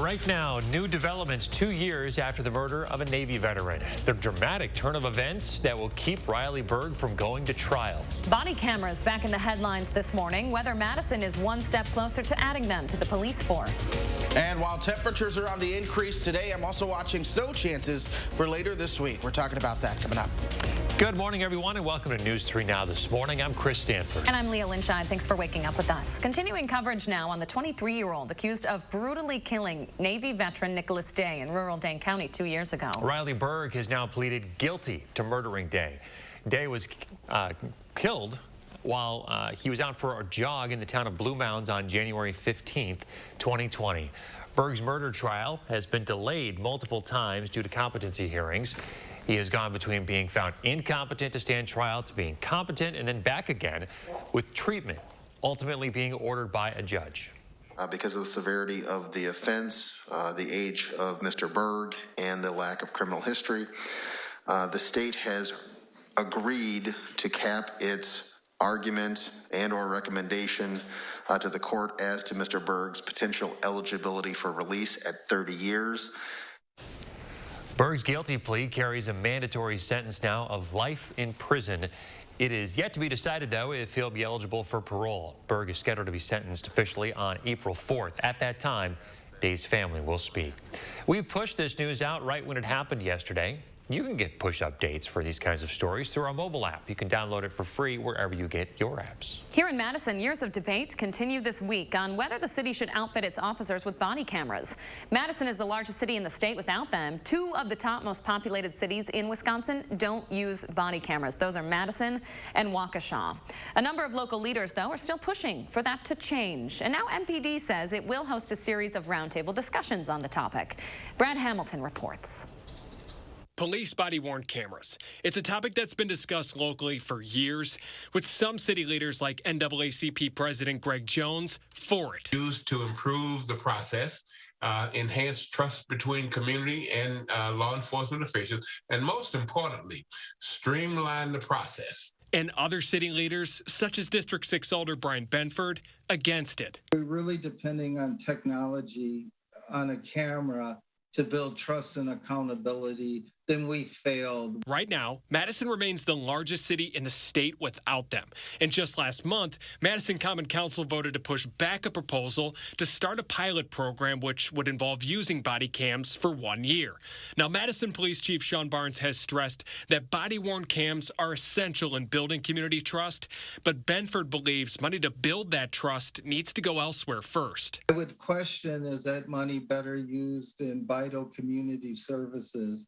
Right now, new developments 2 years after the murder of a Navy veteran. The dramatic turn of events that will keep Riley Berg from going to trial. Body cameras back in the headlines this morning. Whether Madison is one step closer to adding them to the police force. And while temperatures are on the increase today, I'm also watching snow chances for later this week. We're talking about that coming up. Good morning, everyone, and welcome to News 3 Now this morning. I'm Chris Stanford. And I'm Leah Linscheid. Thanks for waking up with us. Continuing coverage now on the 23-year-old accused of brutally killing Navy veteran Nicholas Day in rural Dane County 2 years ago. Riley Berg has now pleaded guilty to murdering Day. Day was killed while he was out for a jog in the town of Blue Mounds on January 15th, 2020. Berg's murder trial has been delayed multiple times due to competency hearings. He has gone between being found incompetent to stand trial to being competent and then back again with treatment, ultimately being ordered by a judge. Because of the severity of the offense, the age of Mr. Berg, and the lack of criminal history, the state has agreed to cap its argument and or recommendation to the court as to Mr. Berg's potential eligibility for release at 30 years. Berg's guilty plea carries a mandatory sentence now of life in prison. It is yet to be decided, though, if he'll be eligible for parole. Berg is scheduled to be sentenced officially on April 4th. At that time, Day's family will speak. We pushed this news out right when it happened yesterday. You can get push updates for these kinds of stories through our mobile app. You can download it for free wherever you get your apps. Here in Madison, years of debate continue this week on whether the city should outfit its officers with body cameras. Madison is the largest city in the state without them. Two of the top most populated cities in Wisconsin don't use body cameras. Those are Madison and Waukesha. A number of local leaders, though, are still pushing for that to change. And now MPD says it will host a series of roundtable discussions on the topic. Brad Hamilton reports. Police body-worn cameras. It's a topic that's been discussed locally for years, with some city leaders like NAACP President Greg Jones for it. Used to improve the process, enhance trust between community and law enforcement officials, and most importantly, streamline the process. And other city leaders, such as District 6 Alder Brian Benford, against it. We're really depending on technology on a camera to build trust and accountability, then we failed. Right now, Madison remains the largest city in the state without them. And just last month, Madison Common Council voted to push back a proposal to start a pilot program which would involve using body cams for 1 year. Now, Madison Police Chief Sean Barnes has stressed that body-worn cams are essential in building community trust, but Benford believes money to build that trust needs to go elsewhere first. I would question, is that money better used in vital community services?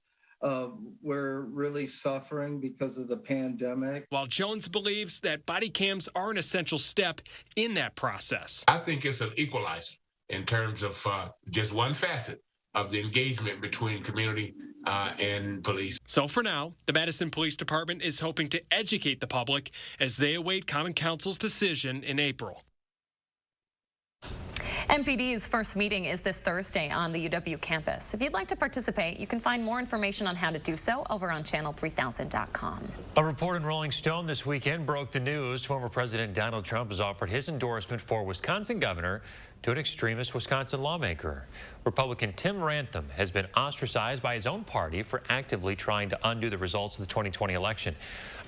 We're really suffering because of the pandemic. While Jones believes that body cams are an essential step in that process. I think it's an equalizer in terms of just one facet of the engagement between community and police. So for now, the Madison Police Department is hoping to educate the public as they await Common Council's decision in April. MPD's first meeting is this Thursday on the UW campus. If you'd like to participate, you can find more information on how to do so over on channel3000.com. A report in Rolling Stone this weekend broke the news. Former President Donald Trump has offered his endorsement for Wisconsin governor to an extremist Wisconsin lawmaker. Republican Tim Rantham has been ostracized by his own party for actively trying to undo the results of the 2020 election.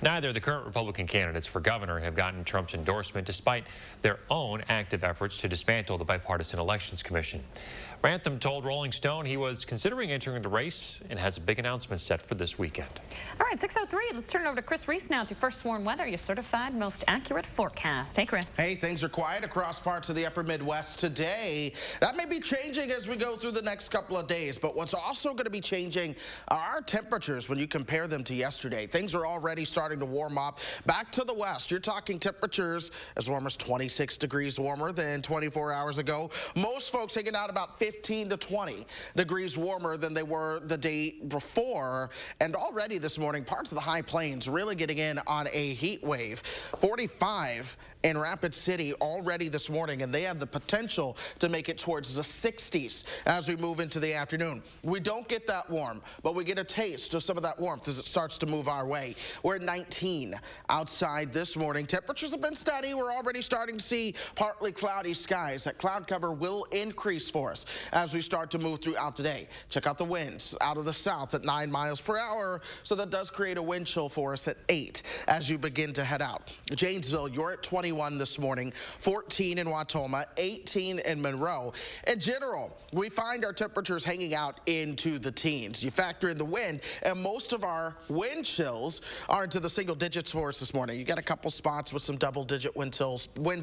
Neither of the current Republican candidates for governor have gotten Trump's endorsement despite their own active efforts to dismantle the Bipartisan Elections Commission. Rantham told Rolling Stone he was considering entering the race and has a big announcement set for this weekend. All right, 6:03. Let's turn it over to Chris Reese now with your first warm weather, your certified most accurate forecast. Hey, Chris. Hey, things are quiet across parts of the upper Midwest today. That may be changing as we go through the next couple of days, but what's also going to be changing are our temperatures when you compare them to yesterday. Things are already starting to warm up. Back to the west, you're talking temperatures as warm as 26 degrees warmer than 24 hours ago. Most folks hanging out about 15 to 20 degrees warmer than they were the day before. And already this morning, parts of the high plains really getting in on a heat wave. 45 in Rapid City already this morning, and they have the potential potential to make it towards the 60s as we move into the afternoon. We don't get that warm, but we get a taste of some of that warmth as it starts to move our way. We're at 19 outside this morning. Temperatures have been steady. We're already starting to see partly cloudy skies. That cloud cover will increase for us as we start to move throughout today. Check out the winds out of the south at 9 miles per hour, so that does create a wind chill for us at 8 as you begin to head out. Janesville, you're at 21 this morning, 14 in Wautoma, 18 in Monroe. In general, we find our temperatures hanging out into the teens. You factor in the wind, and most of our wind chills are into the single digits for us this morning. You got a couple spots with some double-digit wind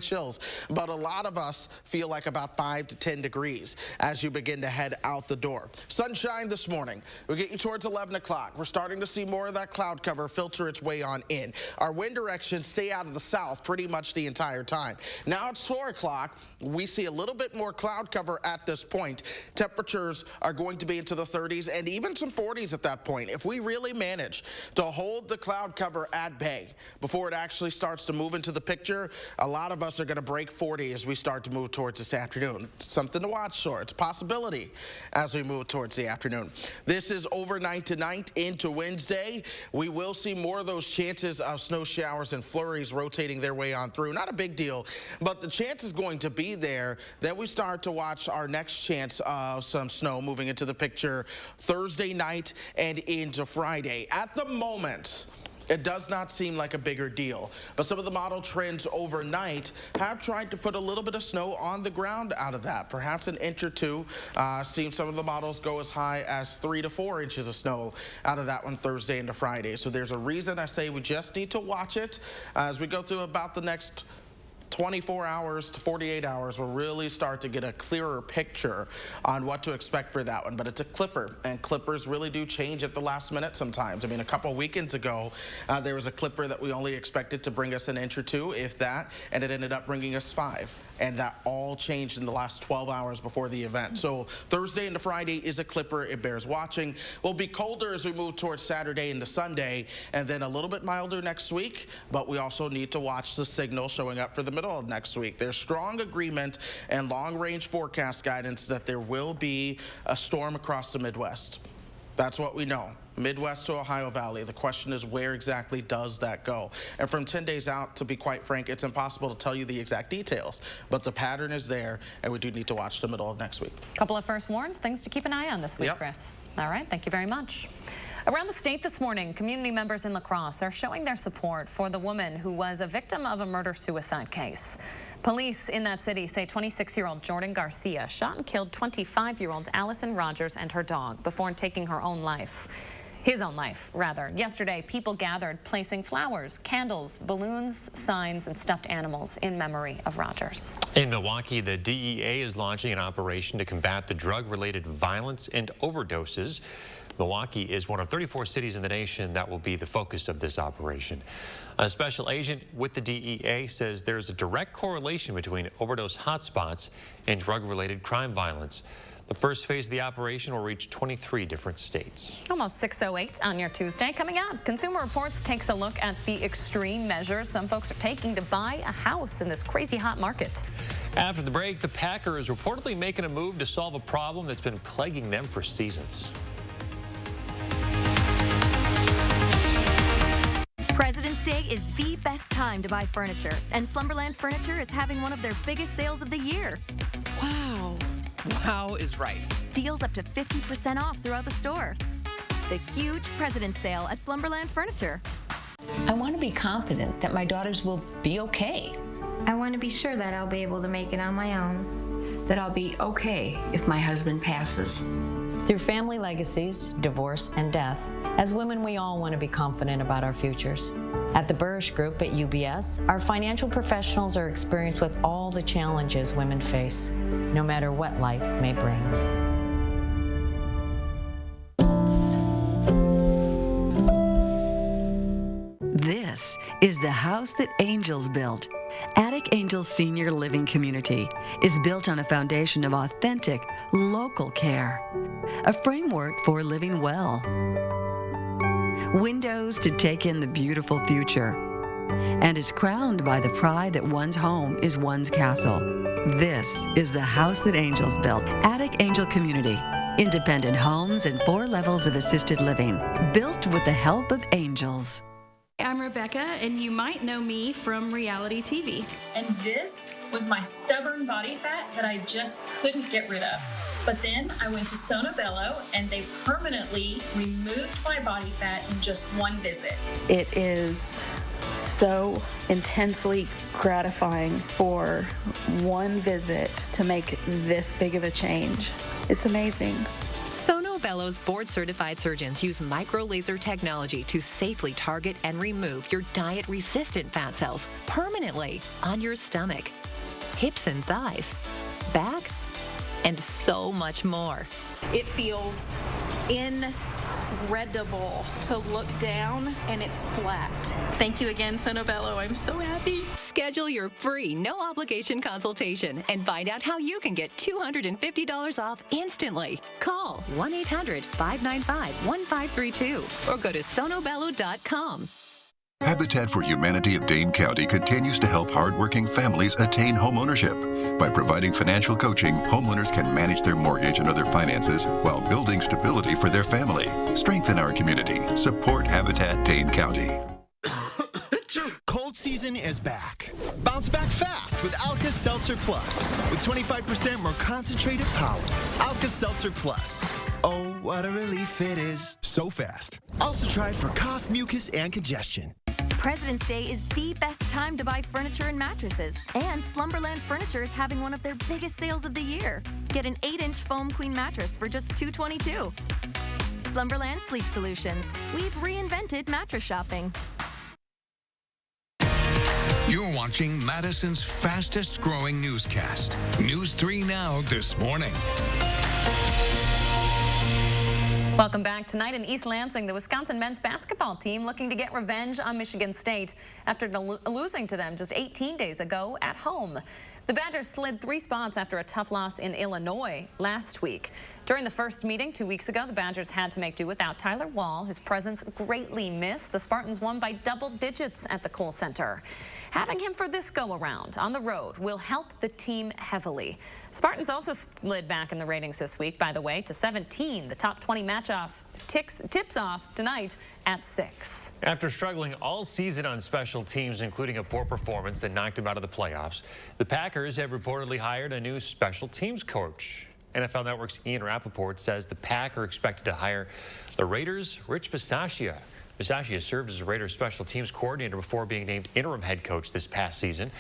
chills, but a lot of us feel like about 5 to 10 degrees as you begin to head out the door. Sunshine this morning. We'll get you towards 11 o'clock. We're starting to see more of that cloud cover filter its way on in. Our wind directions stay out of the south pretty much the entire time. Now it's 4 o'clock. We see a little bit more cloud cover at this point. Temperatures are going to be into the 30s and even some 40s at that point. If we really manage to hold the cloud cover at bay before it actually starts to move into the picture, a lot of us are going to break 40 as we start to move towards this afternoon. Something to watch for. It's a possibility as we move towards the afternoon. This is overnight tonight into Wednesday. We will see more of those chances of snow showers and flurries rotating their way on through. Not a big deal, but the chance is going to be there. Then we start to watch our next chance of some snow moving into the picture Thursday night and into Friday. At the moment, it does not seem like a bigger deal, but some of the model trends overnight have tried to put a little bit of snow on the ground out of that, perhaps an inch or two. Seen some of the models go as high as 3 to 4 inches of snow out of that one Thursday into Friday. So there's a reason I say we just need to watch it as we go through about the next 24 hours to 48 hours, we'll really start to get a clearer picture on what to expect for that one. But it's a clipper, and clippers really do change at the last minute sometimes. I mean, a couple weekends ago, there was a clipper that we only expected to bring us an inch or two, if that, and it ended up bringing us 5. And that all changed in the last 12 hours before the event. So Thursday into Friday is a clipper. It bears watching. We'll be colder as we move towards Saturday into Sunday, and then a little bit milder next week. But we also need to watch the signal showing up for the middle of next week. There's strong agreement and long-range forecast guidance that there will be a storm across the Midwest. That's what we know. Midwest to Ohio Valley. The question is, where exactly does that go? And from 10 days out, to be quite frank, it's impossible to tell you the exact details, but the pattern is there, and we do need to watch the middle of next week. Couple of first warns, things to keep an eye on this week, Chris. All right, thank you very much. Around the state this morning, community members in Crosse are showing their support for the woman who was a victim of a murder-suicide case. Police in that city say 26-year-old Jordan Garcia shot and killed 25-year-old Allison Rogers and her dog before taking her own life. His own life, rather. Yesterday, people gathered placing flowers, candles, balloons, signs, and stuffed animals in memory of Rogers. In Milwaukee, the DEA is launching an operation to combat the drug-related violence and overdoses. Milwaukee is one of 34 cities in the nation that will be the focus of this operation. A special agent with the DEA says there's a direct correlation between overdose hotspots and drug-related crime violence. The first phase of the operation will reach 23 different states. Almost 6:08 on your Tuesday. Coming up, Consumer Reports takes a look at the extreme measures some folks are taking to buy a house in this crazy hot market. After the break, the Packers reportedly making a move to solve a problem that's been plaguing them for seasons. President's Day is the best time to buy furniture, and Slumberland Furniture is having one of their biggest sales of the year. Wow. Wow is right. Deals up to 50% off throughout the store. The huge President's Sale at Slumberland Furniture. I want to be confident that my daughters will be okay. I want to be sure that I'll be able to make it on my own. That I'll be okay if my husband passes. Through family legacies, divorce, and death, as women, we all want to be confident about our futures. At the Burrish Group at UBS, our financial professionals are experienced with all the challenges women face, no matter what life may bring. This is the house that angels built. Attic Angels Senior Living Community is built on a foundation of authentic, local care, a framework for living well, windows to take in the beautiful future, and is crowned by the pride that one's home is one's castle. This is the house that angels built. Attic Angel Community. Independent homes and 4 levels of assisted living. Built with the help of angels. I'm Rebecca, and you might know me from reality TV. And this was my stubborn body fat that I just couldn't get rid of. But then I went to Sono Bello, and they permanently removed my body fat in just one visit. It is so intensely gratifying for one visit to make this big of a change. It's amazing. Sono Bello's board-certified surgeons use micro-laser technology to safely target and remove your diet-resistant fat cells permanently on your stomach, hips and thighs, back, and so much more. It feels incredible to look down, and it's flat. Thank you again, Sono Bello. I'm so happy. Schedule your free, no-obligation consultation and find out how you can get $250 off instantly. Call 1-800-595-1532 or go to sonobello.com. Habitat for Humanity of Dane County continues to help hardworking families attain homeownership. By providing financial coaching, homeowners can manage their mortgage and other finances while building stability for their family. Strengthen our community. Support Habitat Dane County. Cold season is back. Bounce back fast with Alka-Seltzer Plus. With 25% more concentrated power. Alka-Seltzer Plus. Oh, what a relief it is. So fast. Also try it for cough, mucus, and congestion. President's Day is the best time to buy furniture and mattresses. And Slumberland Furniture is having one of their biggest sales of the year. Get an 8-inch foam queen mattress for just $222. Slumberland Sleep Solutions. We've reinvented mattress shopping. You're watching Madison's fastest growing newscast. News 3 Now this morning. Welcome back. Tonight in East Lansing, the Wisconsin men's basketball team looking to get revenge on Michigan State after losing to them just 18 days ago at home. The Badgers slid 3 spots after a tough loss in Illinois last week. During the first meeting 2 weeks ago, the Badgers had to make do without Tyler Wall. His presence greatly missed. The Spartans won by double digits at the Kohl Center. Having him for this go-around on the road will help the team heavily. Spartans also slid back in the ratings this week, by the way, to 17. The top 20 match-off tips off tonight at 6. After struggling all season on special teams, including a poor performance that knocked them out of the playoffs, the Packers have reportedly hired a new special teams coach. NFL Network's Ian Rappaport says the Pack are expected to hire the Raiders' Rich Bisaccia. Bisaccia served as a Raiders special teams coordinator before being named interim head coach this past season.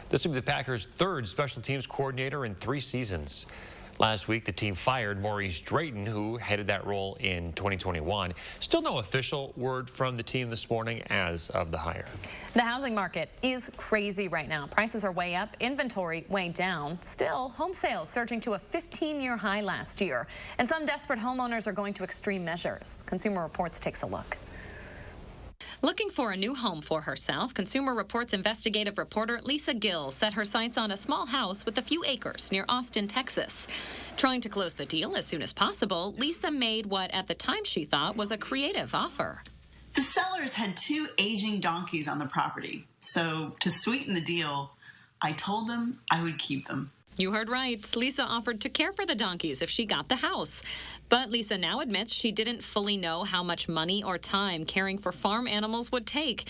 This will be the Packers' 3rd special teams coordinator in 3 seasons. Last week, the team fired Maurice Drayton, who headed that role in 2021. Still no official word from the team this morning as of the hire. The housing market is crazy right now. Prices are way up, inventory way down. Still, home sales surging to a 15-year high last year. And some desperate homeowners are going to extreme measures. Consumer Reports takes a look. Looking for a new home for herself, Consumer Reports investigative reporter Lisa Gill set her sights on a small house with a few acres near Austin, Texas. Trying to close the deal as soon as possible, Lisa made what at the time she thought was a creative offer. The sellers had 2 aging donkeys on the property, so to sweeten the deal, I told them I would keep them. You heard right. Lisa offered to care for the donkeys if she got the house. But Lisa now admits she didn't fully know how much money or time caring for farm animals would take.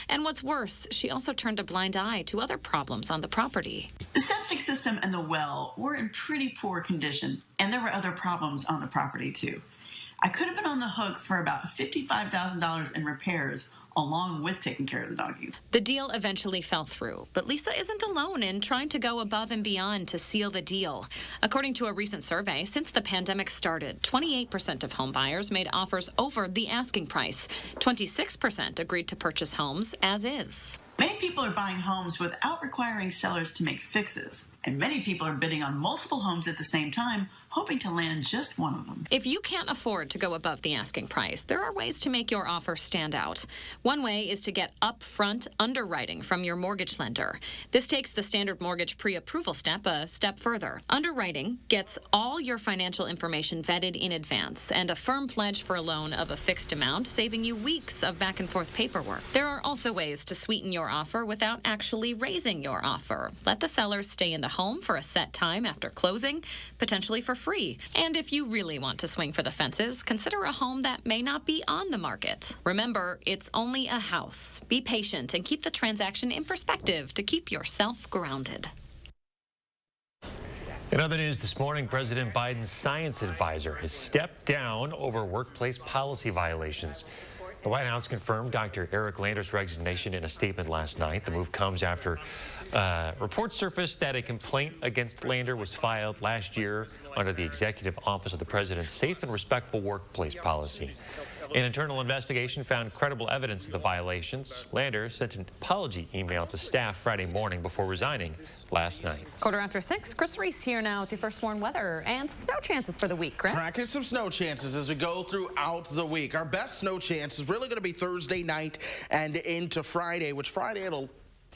And what's worse, she also turned a blind eye to other problems on the property. The septic system and the well were in pretty poor condition, and there were other problems on the property too. I could have been on the hook for about $55,000 in repairs, along with taking care of the donkeys. The deal eventually fell through, but Lisa isn't alone in trying to go above and beyond to seal the deal. According to a recent survey, since the pandemic started, 28% of home buyers made offers over the asking price. 26% agreed to purchase homes as is. Many people are buying homes without requiring sellers to make fixes, And many people are bidding on multiple homes at the same time, hoping to land just one of them. If you can't afford to go above the asking price, there are ways to make your offer stand out. One way is to get upfront underwriting from your mortgage lender. This takes the standard mortgage pre-approval step a step further. Underwriting gets all your financial information vetted in advance and a firm pledge for a loan of a fixed amount, saving you weeks of back and forth paperwork. There are also ways to sweeten your offer without actually raising your offer. Let the seller stay in the home for a set time after closing, potentially for free. And if you really want to swing for the fences, consider a home that may not be on the market. Remember, it's only a house. Be patient and keep the transaction in perspective to keep yourself grounded. In other news this morning, President Biden's science advisor has stepped down over workplace policy violations. The White House confirmed Dr. Eric Lander's resignation in a statement last night. The move comes after reports surfaced that a complaint against Lander was filed last year under the Executive Office of the President's Safe and Respectful Workplace Policy. An internal investigation found credible evidence of the violations. Lander sent an apology email to staff Friday morning before resigning last night. 6:15, Chris Reese here now with your first warn weather and some snow chances for the week, Chris. Tracking some snow chances as we go throughout the week. Our best snow chance is really going to be Thursday night and into Friday, which Friday it'll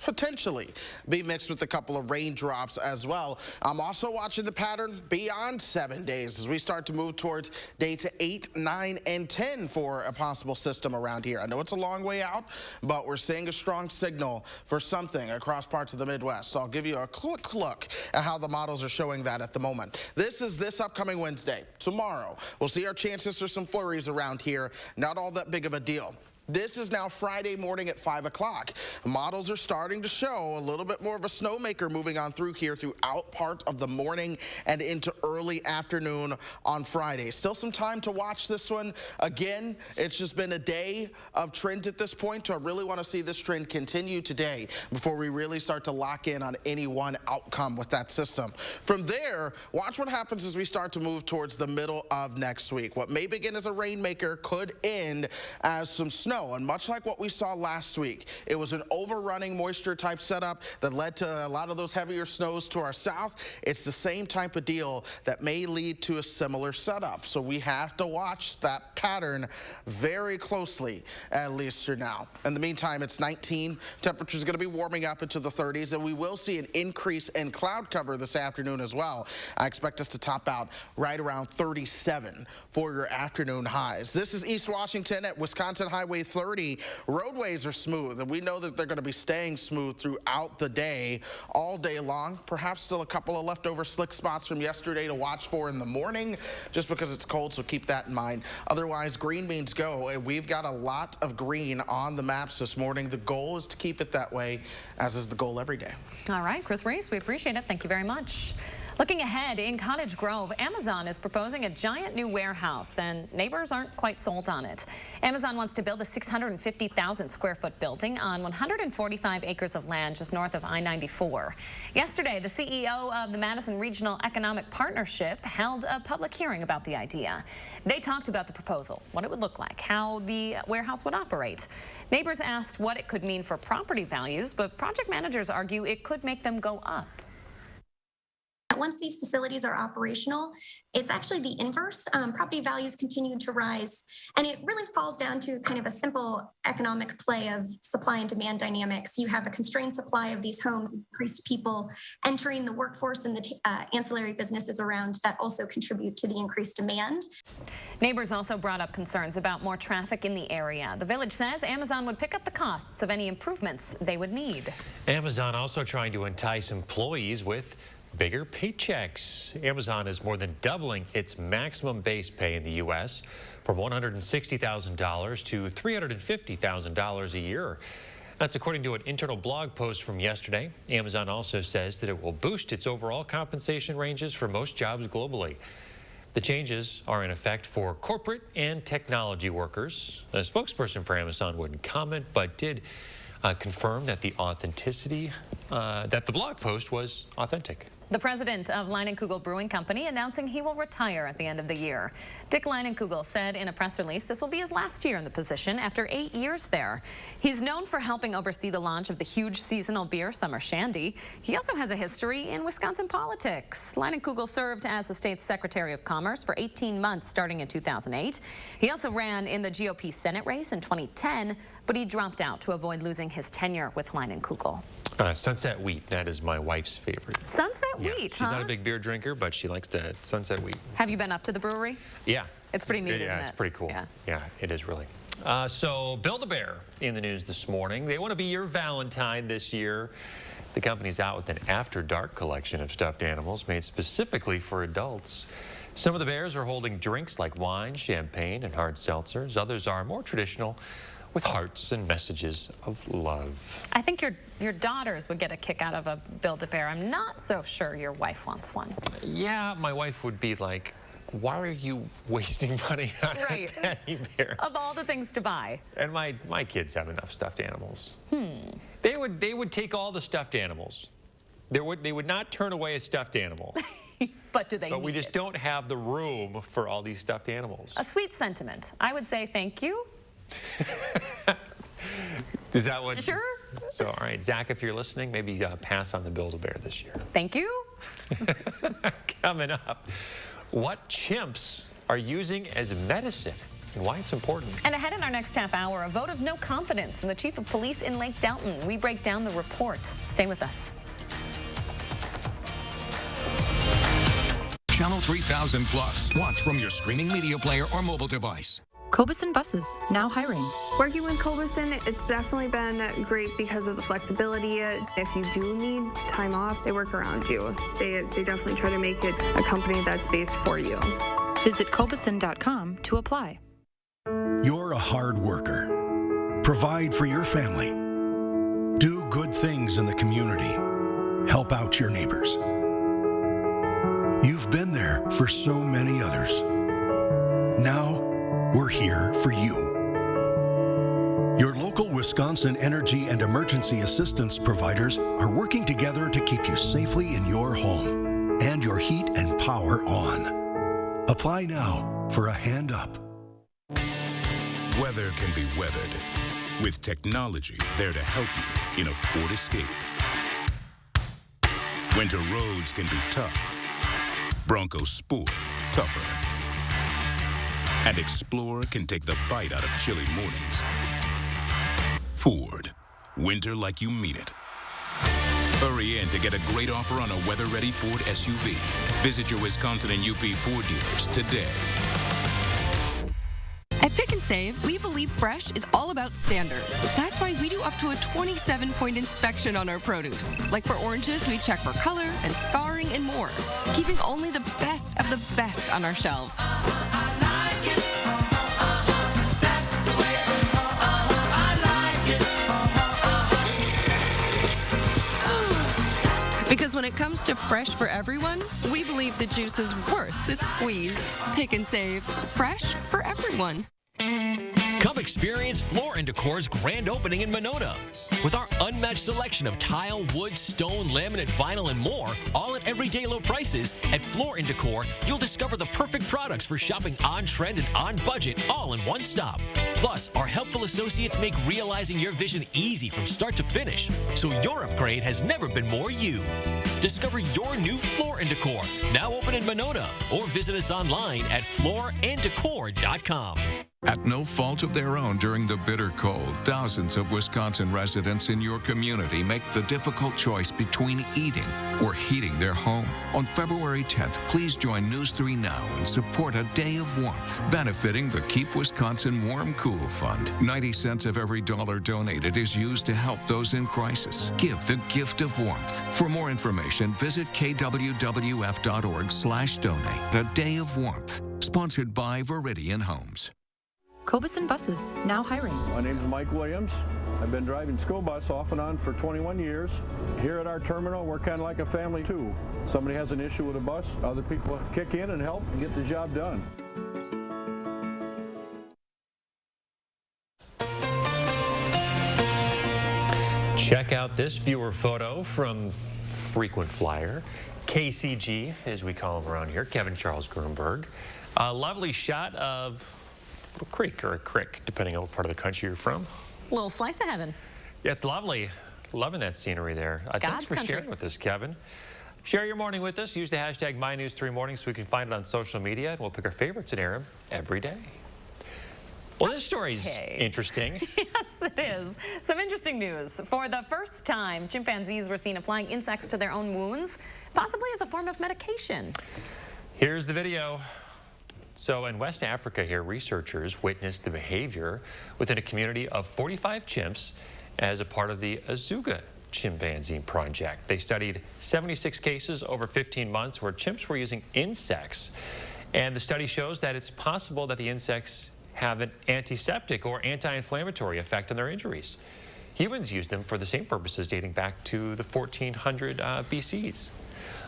potentially be mixed with a couple of raindrops as well. I'm also watching the pattern beyond 7 days as we start to move towards day to 8, 9, and 10 for a possible system around here. I know it's a long way out, but we're seeing a strong signal for something across parts of the Midwest. So I'll give you a quick look at how the models are showing that at the moment. This is this upcoming Wednesday. Tomorrow, we'll see our chances for some flurries around here. Not all that big of a deal. This is now Friday morning at 5 o'clock. Models are starting to show a little bit more of a snowmaker moving on through here throughout part of the morning and into early afternoon on Friday. Still some time to watch this one. Again, it's just been a day of trend at this point, so I really want to see this trend continue today before we really start to lock in on any one outcome with that system. From there, watch what happens as we start to move towards the middle of next week. What may begin as a rainmaker could end as some snow. And much like what we saw last week, it was an overrunning moisture type setup that led to a lot of those heavier snows to our south. It's the same type of deal that may lead to a similar setup. So we have to watch that pattern very closely, at least for now. In the meantime, it's 19. Temperature's going to be warming up into the 30s, and we will see an increase in cloud cover this afternoon as well. I expect us to top out right around 37 for your afternoon highs. This is East Washington at Wisconsin Highway 30. Roadways are smooth, and we know that they're going to be staying smooth throughout the day, all day long. Perhaps still a couple of leftover slick spots from yesterday to watch for in the morning, just because it's cold, so keep that in mind. Otherwise, green means go, and we've got a lot of green on the maps this morning. The goal is to keep it that way, as is the goal every day. All right, Chris Reese, we appreciate it. Thank you very much. Looking ahead, in Cottage Grove, Amazon is proposing a giant new warehouse, and neighbors aren't quite sold on it. Amazon wants to build a 650,000 square foot building on 145 acres of land just north of I-94. Yesterday, the CEO of the Madison Regional Economic Partnership held a public hearing about the idea. They talked about the proposal, what it would look like, how the warehouse would operate. Neighbors asked what it could mean for property values, but project managers argue it could make them go up. Once these facilities are operational, it's actually the inverse. Property values continue to rise, and it really falls down to kind of a simple economic play of supply and demand dynamics. You have a constrained supply of these homes, increased people entering the workforce, and the ancillary businesses around that also contribute to the increased demand. Neighbors also brought up concerns about more traffic in the area. The village says Amazon would pick up the costs of any improvements they would need. Amazon also trying to entice employees with bigger paychecks. Amazon is more than doubling its maximum base pay in the U.S. from $160,000 to $350,000 a year. That's according to an internal blog post from yesterday. Amazon also says that it will boost its overall compensation ranges for most jobs globally. The changes are in effect for corporate and technology workers. A spokesperson for Amazon wouldn't comment, but did confirm that the blog post was authentic. The president of Leinenkugel Brewing Company announcing he will retire at the end of the year. Dick Leinenkugel said in a press release this will be his last year in the position after 8 years there. He's known for helping oversee the launch of the huge seasonal beer Summer Shandy. He also has a history in Wisconsin politics. Leinenkugel served as the state's Secretary of Commerce for 18 months starting in 2008. He also ran in the GOP Senate race in 2010, but he dropped out to avoid losing his tenure with Leinenkugel. Sunset Wheat, that is my wife's favorite. Sunset Wheat, She's not a big beer drinker, but she likes the Sunset Wheat. Have you been up to the brewery? Yeah. It's pretty neat, isn't it? Yeah, it's pretty cool. Yeah. Yeah, it is really. So Build-A-Bear in the news this morning. They want to be your Valentine this year. The company's out with an after-dark collection of stuffed animals made specifically for adults. Some of the bears are holding drinks like wine, champagne, and hard seltzers. Others are more traditional, with hearts and messages of love. I think your daughters would get a kick out of a Build-A-Bear. I'm not so sure your wife wants one. Yeah, my wife would be like, why are you wasting money on a teddy bear? Of all the things to buy. And my kids have enough stuffed animals. They would take all the stuffed animals. They would not turn away a stuffed animal. But do they But we just don't have the room for all these stuffed animals. A sweet sentiment. I would say thank you. Is that what? Sure. So, all right, Zach, if you're listening, maybe pass on the Build-A-Bear this year. Thank you. Coming up, what chimps are using as medicine and why it's important. And ahead in our next half hour, a vote of no confidence in the chief of police in Lake Delton. We break down the report. Stay with us. Channel 3000 Plus. Watch from your streaming media player or mobile device. Cobison Buses, now hiring. Working with Cobison, it's definitely been great because of the flexibility. If you do need time off, they work around you. They definitely try to make it a company that's based for you. Visit Cobison.com to apply. You're a hard worker. Provide for your family. Do good things in the community. Help out your neighbors. You've been there for so many others. Now, we're here for you. Your local Wisconsin energy and emergency assistance providers are working together to keep you safely in your home and your heat and power on. Apply now for a hand up. Weather can be weathered with technology there to help you in a Ford Escape. Winter roads can be tough. Bronco Sport, tougher. And Explorer can take the bite out of chilly mornings. Ford, winter like you mean it. Hurry in to get a great offer on a weather-ready Ford SUV. Visit your Wisconsin and UP Ford dealers today. At Pick and Save, we believe fresh is all about standards. That's why we do up to a 27-point inspection on our produce. Like for oranges, we check for color and scarring and more, keeping only the best of the best on our shelves. Because when it comes to fresh for everyone, we believe the juice is worth the squeeze. Pick and Save. Fresh for everyone. Come experience Floor & Decor's grand opening in Monona. With our unmatched selection of tile, wood, stone, laminate, vinyl, and more, all at everyday low prices, at Floor & Decor, you'll discover the perfect products for shopping on trend and on budget, all in one stop. Plus, our helpful associates make realizing your vision easy from start to finish, so your upgrade has never been more you. Discover your new Floor & Decor, now open in Monona, or visit us online at flooranddecor.com. At no fault of their own during the bitter cold, thousands of Wisconsin residents in your community make the difficult choice between eating or heating their home. On February 10th, please join News 3 Now and support a day of warmth, benefiting the Keep Wisconsin Warm Cool Fund. 90 cents of every dollar donated is used to help those in crisis. Give the gift of warmth. For more information, visit kwwf.org/donate. A day of warmth. Sponsored by Veridian Homes. Cobison Buses, now hiring. My name is Mike Williams. I've been driving school bus off and on for 21 years. Here at our terminal, we're kind of like a family too. Somebody has an issue with a bus, other people kick in and help and get the job done. Check out this viewer photo from frequent flyer. KCG, as we call him around here, Kevin Charles Grunberg. A lovely shot of a creek or a crick, depending on what part of the country you're from. Little slice of heaven. Yeah, it's lovely. Loving that scenery there. Thanks for sharing with us, Kevin. Share your morning with us. Use the hashtag MyNews3Morning so we can find it on social media, and we'll pick our favorites and air them every day. Well, this story's interesting. Yes, it is. Some interesting news. For the first time, chimpanzees were seen applying insects to their own wounds, possibly as a form of medication. Here's the video. So in West Africa here, researchers witnessed the behavior within a community of 45 chimps as a part of the Azuga chimpanzee project. They studied 76 cases over 15 months where chimps were using insects. And the study shows that it's possible that the insects have an antiseptic or anti-inflammatory effect on their injuries. Humans use them for the same purposes dating back to the 1400 BCs.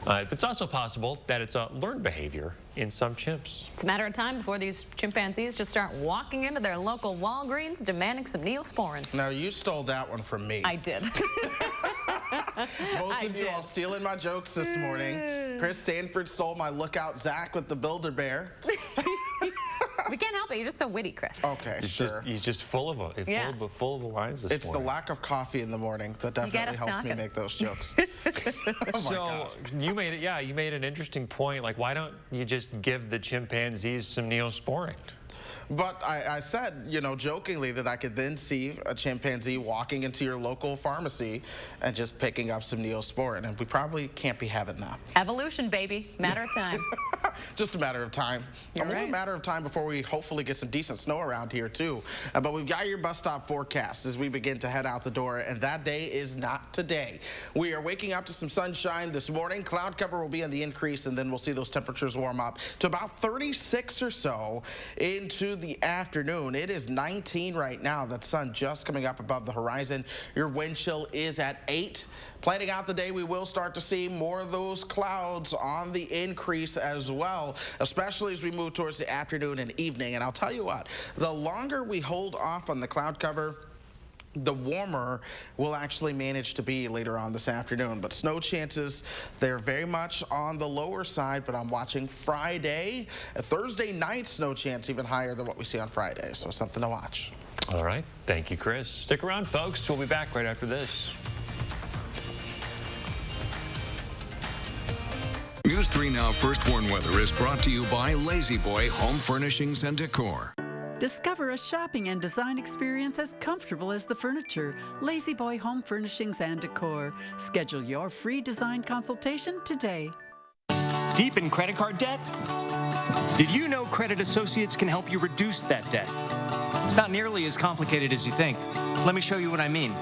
It's also possible that it's a learned behavior in some chimps. It's a matter of time before these chimpanzees just start walking into their local Walgreens demanding some Neosporin. Now, you stole that one from me. I did. Both of you all stealing my jokes this morning. Chris Stanford stole my Lookout Zach with the Build-A-Bear. We can't help it. You're just so witty, Chris. Okay, sure. He's just full of them. Yeah. Full of the lines this morning. It's the lack of coffee in the morning that definitely helps me make those jokes. You made it. Yeah, you made an interesting point. Like, why don't you just give the chimpanzees some Neosporin? But I said, you know, jokingly that I could then see a chimpanzee walking into your local pharmacy and just picking up some Neosporin, and we probably can't be having that. Evolution, baby. Matter of time. Just a matter of time. Only a matter of time before we hopefully get some decent snow around here, too. But we've got your bus stop forecast as we begin to head out the door, and that day is not today. We are waking up to some sunshine this morning. Cloud cover will be on the increase, and then we'll see those temperatures warm up to about 36 or so into the afternoon. It is 19 right now. That sun just coming up above the horizon. Your wind chill is at 8. Planning out the day, we will start to see more of those clouds on the increase as well, especially as we move towards the afternoon and evening. And I'll tell you what, the longer we hold off on the cloud cover, the warmer we'll actually manage to be later on this afternoon. But snow chances, they're very much on the lower side, but I'm watching Friday. A Thursday night snow chance even higher than what we see on Friday, so something to watch. All right. Thank you, Chris. Stick around, folks. We'll be back right after this. News 3 Now First Warn Weather is brought to you by Lazy Boy Home Furnishings and Decor. Discover a shopping and design experience as comfortable as the furniture. Lazy Boy Home Furnishings and Decor. Schedule your free design consultation today. Deep in credit card debt? Did you know Credit Associates can help you reduce that debt? It's not nearly as complicated as you think. Let me show you what I mean.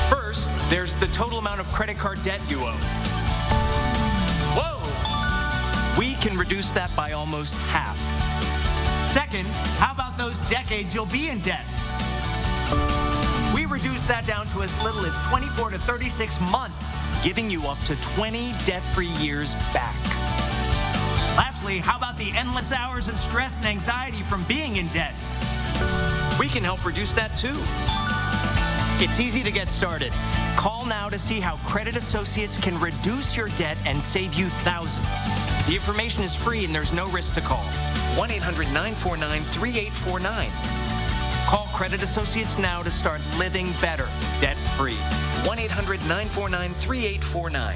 First, there's the total amount of credit card debt you owe. Whoa! We can reduce that by almost half. Second, how about those decades you'll be in debt? We reduced that down to as little as 24 to 36 months, giving you up to 20 debt-free years back. Lastly, how about the endless hours of stress and anxiety from being in debt? We can help reduce that too. It's easy to get started. Call now to see how Credit Associates can reduce your debt and save you thousands. The information is free and there's no risk to call. 1-800-949-3849. Call Credit Associates now to start living better, debt-free. 1-800-949-3849.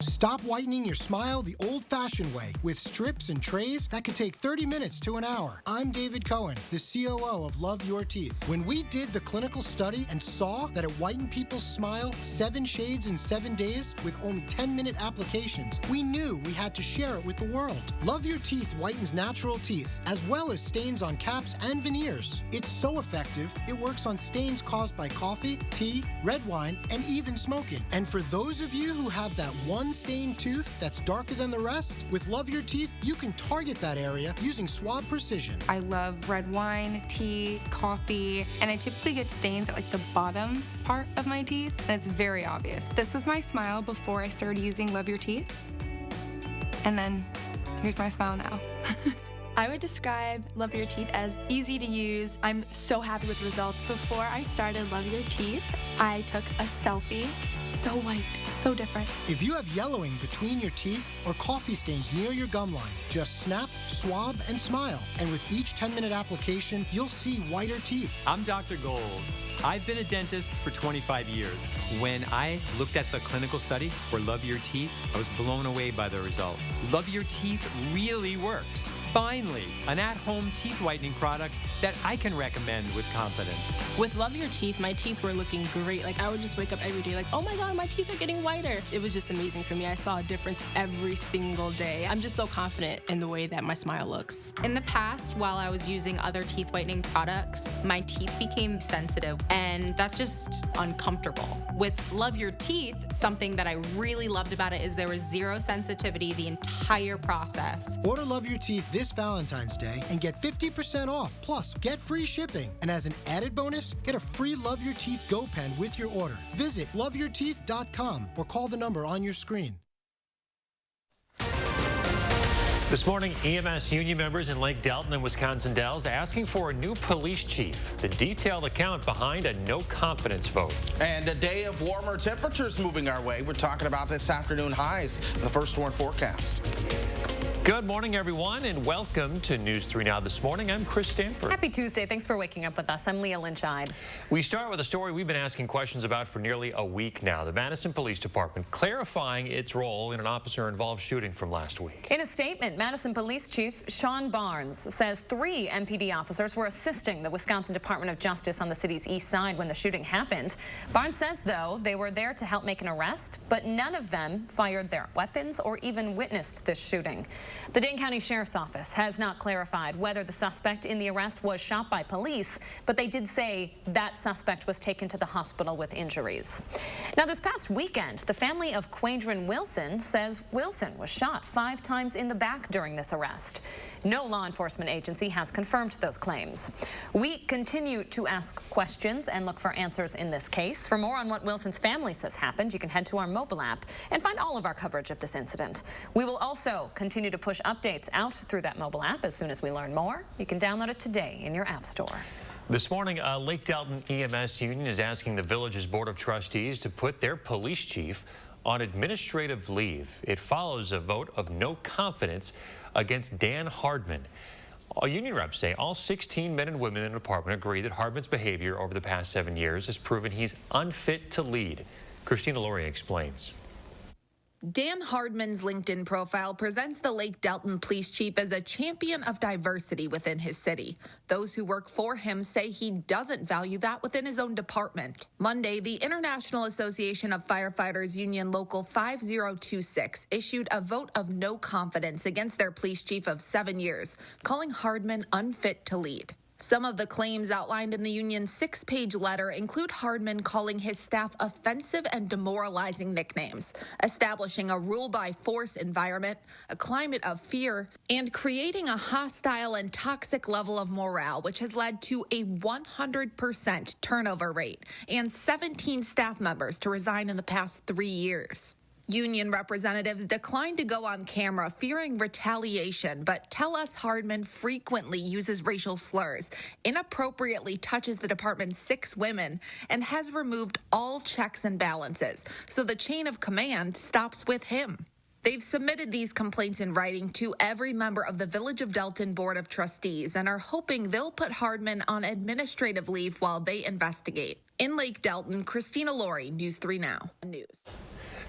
Stop whitening your smile the old-fashioned way with strips and trays that can take 30 minutes to an hour. I'm David Cohen, the COO of Love Your Teeth. When we did the clinical study and saw that it whitened people's smile 7 shades in 7 days with only 10-minute applications, we knew we had to share it with the world. Love Your Teeth whitens natural teeth, as well as stains on caps and veneers. It's so effective, it works on stains caused by coffee, tea, red wine, and even smoking. And for those of you who have that one stained tooth that's darker than the rest, with Love Your Teeth, you can target that area using swab precision. I love red wine, tea, coffee, and I typically get stains at like the bottom part of my teeth, and it's very obvious. This was my smile before I started using Love Your Teeth, and then here's my smile now. I would describe Love Your Teeth as easy to use. I'm so happy with results. Before I started Love Your Teeth, I took a selfie. So white, so different. If you have yellowing between your teeth or coffee stains near your gum line, just snap, swab, and smile. And with each 10-minute application, you'll see whiter teeth. I'm Dr. Gold. I've been a dentist for 25 years. When I looked at the clinical study for Love Your Teeth, I was blown away by the results. Love Your Teeth really works. Finally, an at-home teeth whitening product that I can recommend with confidence. With Love Your Teeth, my teeth were looking great. Like, I would just wake up every day like, oh my God, my teeth are getting whiter. It was just amazing for me. I saw a difference every single day. I'm just so confident in the way that my smile looks. In the past, while I was using other teeth whitening products, my teeth became sensitive, and that's just uncomfortable. With Love Your Teeth, something that I really loved about it is there was zero sensitivity the entire process. Order Love Your Teeth this Valentine's Day and get 50% off, plus get free shipping. And as an added bonus, get a free Love Your Teeth Go Pen with your order. Visit loveyourteeth.com or call the number on your screen. This morning, EMS union members in Lake Delton and Wisconsin Dells asking for a new police chief. The detailed account behind a no-confidence vote. And a day of warmer temperatures moving our way. We're talking about this afternoon highs, the first storm forecast. Good morning, everyone, and welcome to News 3 Now this morning. I'm Chris Stanford. Happy Tuesday. Thanks for waking up with us. I'm Leah Lynch-Ide. We start with a story we've been asking questions about for nearly a week now. The Madison Police Department clarifying its role in an officer-involved shooting from last week. In a statement, Madison Police Chief Sean Barnes says 3 MPD officers were assisting the Wisconsin Department of Justice on the city's east side when the shooting happened. Barnes says, though, they were there to help make an arrest, but none of them fired their weapons or even witnessed this shooting. The Dane County Sheriff's Office has not clarified whether the suspect in the arrest was shot by police, but they did say that suspect was taken to the hospital with injuries. Now, this past weekend, the family of Quadrin Wilson says Wilson was shot 5 times in the back during this arrest. No law enforcement agency has confirmed those claims. We continue to ask questions and look for answers in this case. For more on what Wilson's family says happened, you can head to our mobile app and find all of our coverage of this incident. We will also continue to push updates out through that mobile app as soon as we learn more. You can download it today in your app store. This morning, Lake Delton EMS union is asking the village's Board of Trustees to put their police chief on administrative leave. It follows a vote of no confidence against Dan Hardman. Union reps say all 16 men and women in the department agree that Hardman's behavior over the past 7 years has proven he's unfit to lead. Christina Laurie explains. Dan Hardman's LinkedIn profile presents the Lake Delton police chief as a champion of diversity within his city. Those who work for him say he doesn't value that within his own department. Monday, the International Association of Firefighters Union Local 5026 issued a vote of no confidence against their police chief of 7 years, calling Hardman unfit to lead. Some of the claims outlined in the union's 6-page letter include Hardman calling his staff offensive and demoralizing nicknames, establishing a rule-by-force environment, a climate of fear, and creating a hostile and toxic level of morale, which has led to a 100% turnover rate and 17 staff members to resign in the past 3 years. Union representatives declined to go on camera, fearing retaliation, but tell us Hardman frequently uses racial slurs, inappropriately touches the department's 6 women, and has removed all checks and balances, so the chain of command stops with him. They've submitted these complaints in writing to every member of the Village of Delton Board of Trustees and are hoping they'll put Hardman on administrative leave while they investigate. In Lake Delton, Christina Laurie, News 3 Now. News.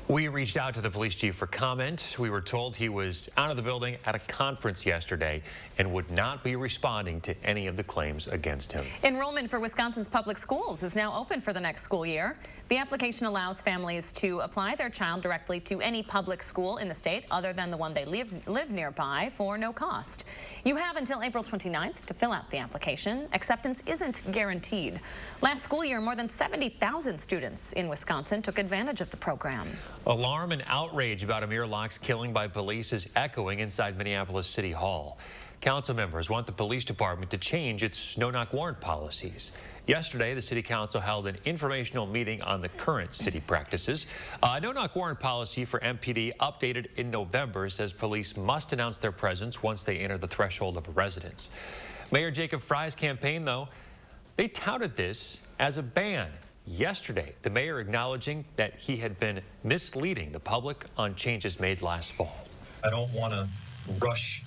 We reached out to the police chief for comment. We were told he was out of the building at a conference yesterday and would not be responding to any of the claims against him. Enrollment for Wisconsin's public schools is now open for the next school year. The application allows families to apply their child directly to any public school in the state other than the one they live nearby for no cost. You have until April 29th to fill out the application. Acceptance isn't guaranteed. Last school year, more than 70,000 students in Wisconsin took advantage of the program. Alarm and outrage about Amir Locke's killing by police is echoing inside Minneapolis City Hall. Council members want the police department to change its no-knock warrant policies. Yesterday, the City Council held an informational meeting on the current city practices. A no-knock warrant policy for MPD updated in November says police must announce their presence once they enter the threshold of a residence. Mayor Jacob Fry's campaign, though, they touted this as a ban. Yesterday, the mayor acknowledging that he had been misleading the public on changes made last fall. I don't want to rush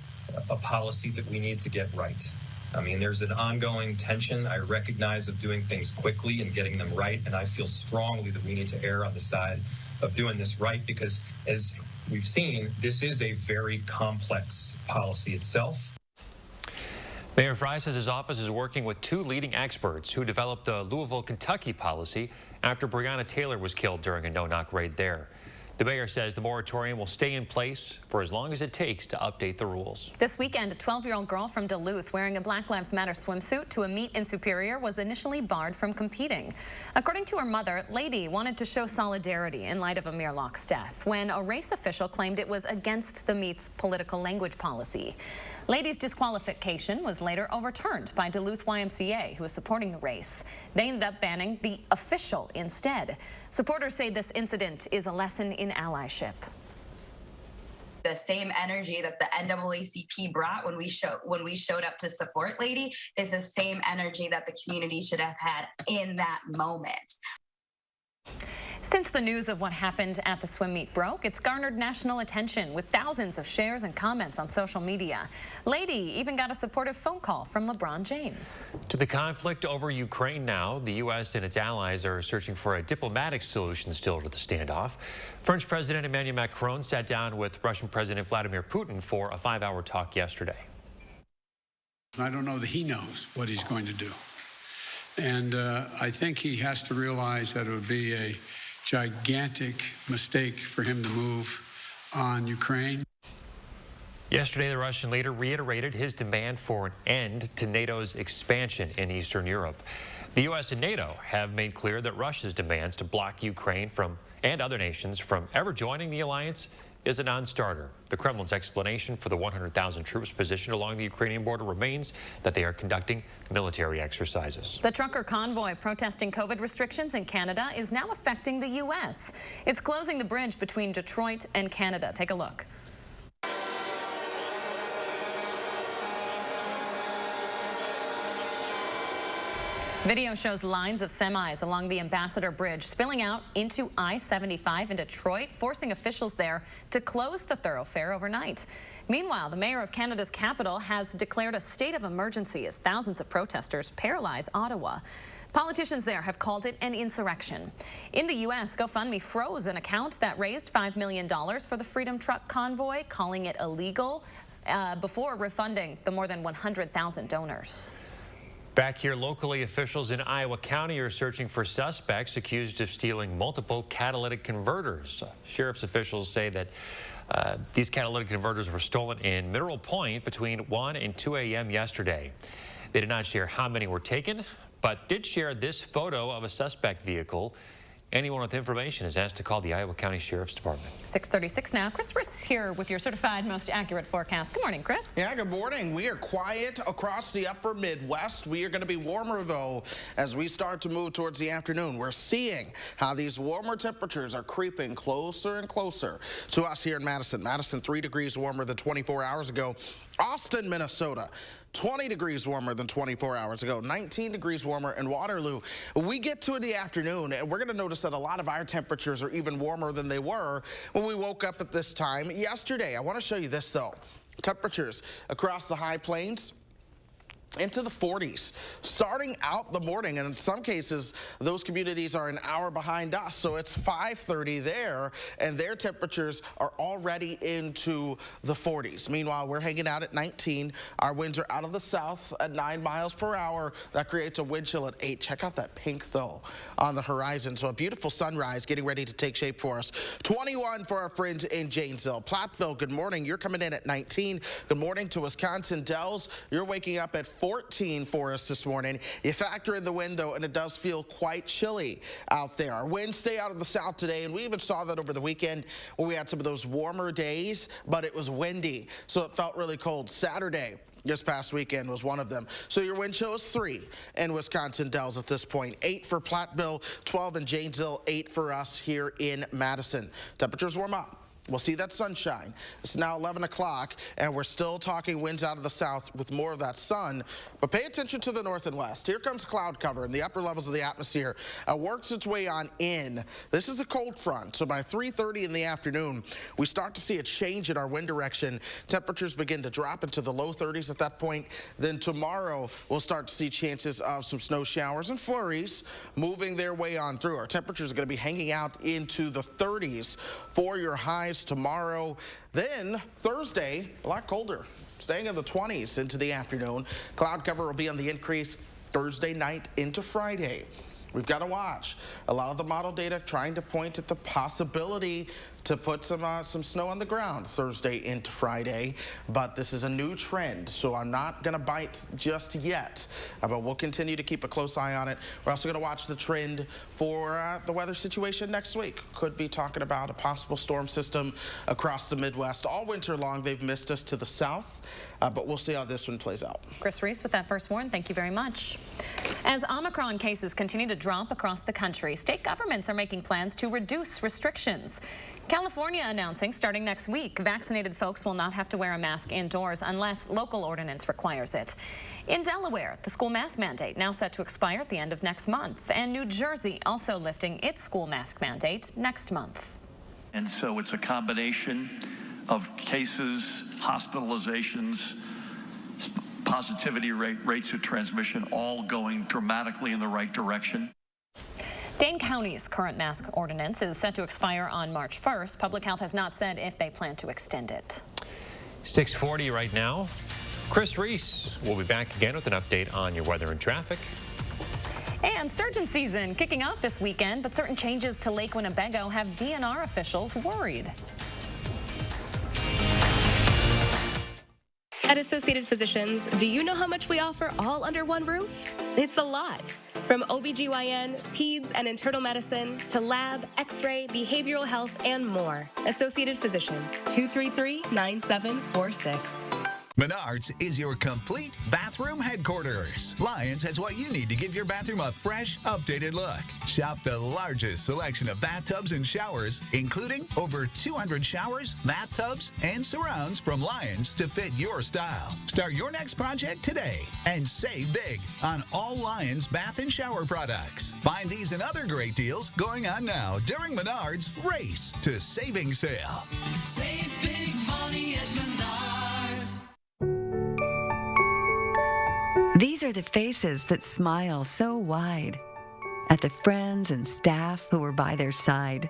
a policy that we need to get right. I mean, there's an ongoing tension, I recognize, of doing things quickly and getting them right, and I feel strongly that we need to err on the side of doing this right because, as we've seen, this is a very complex policy itself. Mayor Fry says his office is working with two leading experts who developed the Louisville, Kentucky policy after Breonna Taylor was killed during a no-knock raid there. The mayor says the moratorium will stay in place for as long as it takes to update the rules. This weekend, a 12-year-old girl from Duluth wearing a Black Lives Matter swimsuit to a meet in Superior was initially barred from competing. According to her mother, Lady wanted to show solidarity in light of Amir Locke's death when a race official claimed it was against the meet's political language policy. Lady's disqualification was later overturned by Duluth YMCA, who is supporting the race. They ended up banning the official instead. Supporters say this incident is a lesson in allyship. The same energy that the NAACP brought when we showed up to support Lady is the same energy that the community should have had in that moment. Since the news of what happened at the swim meet broke, it's garnered national attention with thousands of shares and comments on social media. Lady even got a supportive phone call from LeBron James. To the conflict over Ukraine now, the U.S. and its allies are searching for a diplomatic solution still to the standoff. French President Emmanuel Macron sat down with Russian President Vladimir Putin for a 5-hour talk yesterday. I don't know that he knows what he's going to do. And I think he has to realize that it would be a gigantic mistake for him to move on Ukraine. Yesterday, the Russian leader reiterated his demand for an end to NATO's expansion in Eastern Europe. The U.S. and NATO have made clear that Russia's demands to block Ukraine and other nations from ever joining the alliance is a non-starter. The Kremlin's explanation for the 100,000 troops positioned along the Ukrainian border remains that they are conducting military exercises. The trucker convoy protesting COVID restrictions in Canada is now affecting the U.S. It's closing the bridge between Detroit and Canada. Take a look. Video shows lines of semis along the Ambassador Bridge spilling out into I-75 in Detroit, forcing officials there to close the thoroughfare overnight. Meanwhile, the mayor of Canada's capital has declared a state of emergency as thousands of protesters paralyze Ottawa. Politicians there have called it an insurrection. In the U.S., GoFundMe froze an account that raised $5 million for the Freedom Truck convoy, calling it illegal before refunding the more than 100,000 donors. Back here locally, officials in Iowa County are searching for suspects accused of stealing multiple catalytic converters. Sheriff's officials say that these catalytic converters were stolen in Mineral Point between 1 and 2 a.m. yesterday. They did not share how many were taken, but did share this photo of a suspect vehicle. Anyone with information is asked to call the Iowa County Sheriff's Department. 6:36 now. Chris Riss here with your certified most accurate forecast. Good morning, Chris. Yeah, good morning. We are quiet across the upper Midwest. We are going to be warmer, though, as we start to move towards the afternoon. We're seeing how these warmer temperatures are creeping closer and closer to us here in Madison. Madison, 3 degrees warmer than 24 hours ago. Austin, Minnesota, 20 degrees warmer than 24 hours ago, 19 degrees warmer in Waterloo. We get to the afternoon, and we're going to notice that a lot of our temperatures are even warmer than they were when we woke up at this time yesterday. I want to show you this, though. Temperatures across the high plains into the 40s starting out the morning, and in some cases those communities are an hour behind us, so it's 5:30 there and their temperatures are already into the 40s. Meanwhile, we're hanging out at 19. Our winds are out of the south at 9 miles per hour. That creates a wind chill at 8. Check out that pink though on the horizon, so a beautiful sunrise getting ready to take shape for us. 21 for our friends in Janesville. Platteville, good morning. You're coming in at 19. Good morning to Wisconsin Dells. You're waking up at 14 for us this morning. You factor in the wind, though, and it does feel quite chilly out there. Our winds stay out of the south today, and we even saw that over the weekend when we had some of those warmer days, but it was windy, so it felt really cold. Saturday this past weekend was one of them. So your wind chill is 3 in Wisconsin Dells at this point. 8 for Platteville, 12 in Janesville, 8 for us here in Madison. Temperatures warm up. We'll see that sunshine. It's now 11 o'clock, and we're still talking winds out of the south with more of that sun. But pay attention to the north and west. Here comes cloud cover in the upper levels of the atmosphere. It works its way on in. This is a cold front, so by 3:30 in the afternoon, we start to see a change in our wind direction. Temperatures begin to drop into the low 30s at that point. Then tomorrow, we'll start to see chances of some snow showers and flurries moving their way on through. Our temperatures are going to be hanging out into the 30s for your highs tomorrow. Then Thursday, a lot colder, staying in the 20s into the afternoon. Cloud cover will be on the increase Thursday night into Friday. We've got to watch. A lot of the model data trying to point at the possibility to put some snow on the ground Thursday into Friday, but this is a new trend, so I'm not going to bite just yet, but we'll continue to keep a close eye on it. We're also going to watch the trend for the weather situation next week. Could be talking about a possible storm system across the Midwest. All winter long, they've missed us to the south, but we'll see how this one plays out. Chris Reese with that first warn. Thank you very much. As Omicron cases continue to drop across the country, state governments are making plans to reduce restrictions. California announcing starting next week, vaccinated folks will not have to wear a mask indoors unless local ordinance requires it. In Delaware, the school mask mandate now set to expire at the end of next month. And New Jersey also lifting its school mask mandate next month. And so it's a combination of cases, hospitalizations, positivity rates of transmission, all going dramatically in the right direction. Dane County's current mask ordinance is set to expire on March 1st. Public Health has not said if they plan to extend it. 6:40 right now. Chris Reese will be back again with an update on your weather and traffic. And sturgeon season kicking off this weekend, but certain changes to Lake Winnebago have DNR officials worried. At Associated Physicians, do you know how much we offer all under one roof? It's a lot. From OBGYN, peds, and internal medicine to lab, x-ray, behavioral health, and more. Associated Physicians, 233-9746. Menards is your complete bathroom headquarters. Lyons has what you need to give your bathroom a fresh, updated look. Shop the largest selection of bathtubs and showers, including over 200 showers, bathtubs, and surrounds from Lyons to fit your style. Start your next project today and save big on all Lyons bath and shower products. Find these and other great deals going on now during Menards Race to Savings Sale. Save big money at Menards. These are the faces that smile so wide at the friends and staff who are by their side,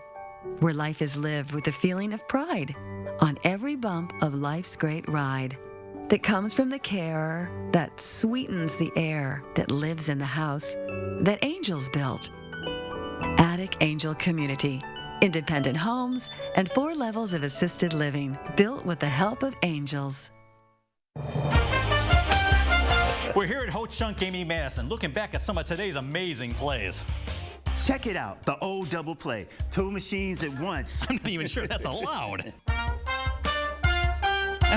where life is lived with a feeling of pride on every bump of life's great ride that comes from the care that sweetens the air that lives in the house that angels built. Attic Angel Community. Independent homes and 4 levels of assisted living built with the help of angels. We're here at Ho Chunk Gaming Madison, looking back at some of today's amazing plays. Check it out, the old double play. 2 machines at once. I'm not even sure that's allowed. And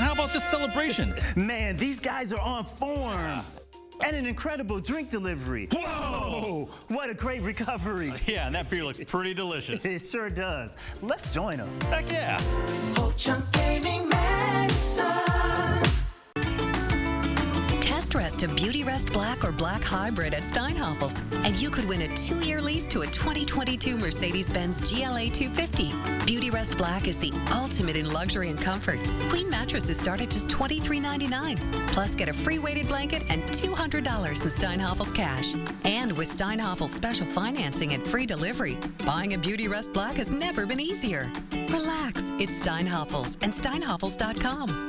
how about this celebration? Man, these guys are on form. Yeah. And an incredible drink delivery. Whoa! What a great recovery. Yeah, and that beer looks pretty delicious. It sure does. Let's join them. Heck yeah. Ho Chunk Gaming Madison. Test rest a Beauty Rest Black or Black Hybrid at Steinhafels, and you could win a 2-year lease to a 2022 Mercedes-Benz GLA 250. Beauty Rest Black is the ultimate in luxury and comfort. Queen mattresses start at just $23.99. Plus, get a free weighted blanket and $200 in Steinhafels cash. And with Steinhafels special financing and free delivery, buying a Beauty Rest Black has never been easier. Relax, it's Steinhafels and Steinhafels.com.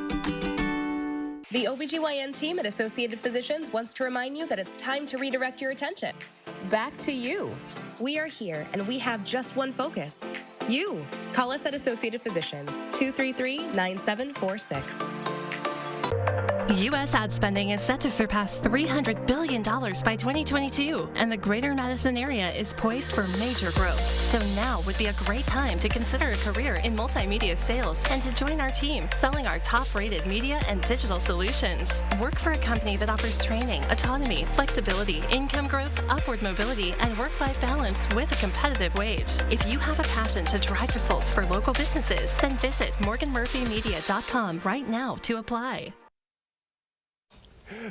The OBGYN team at Associated Physicians wants to remind you that it's time to redirect your attention back to you. We are here and we have just one focus. You. Call us at Associated Physicians, 233-9746. U.S. ad spending is set to surpass $300 billion by 2022, and the greater Madison area is poised for major growth. So now would be a great time to consider a career in multimedia sales and to join our team selling our top-rated media and digital solutions. Work for a company that offers training, autonomy, flexibility, income growth, upward mobility, and work-life balance with a competitive wage. If you have a passion to drive results for local businesses, then visit morganmurphymedia.com right now to apply.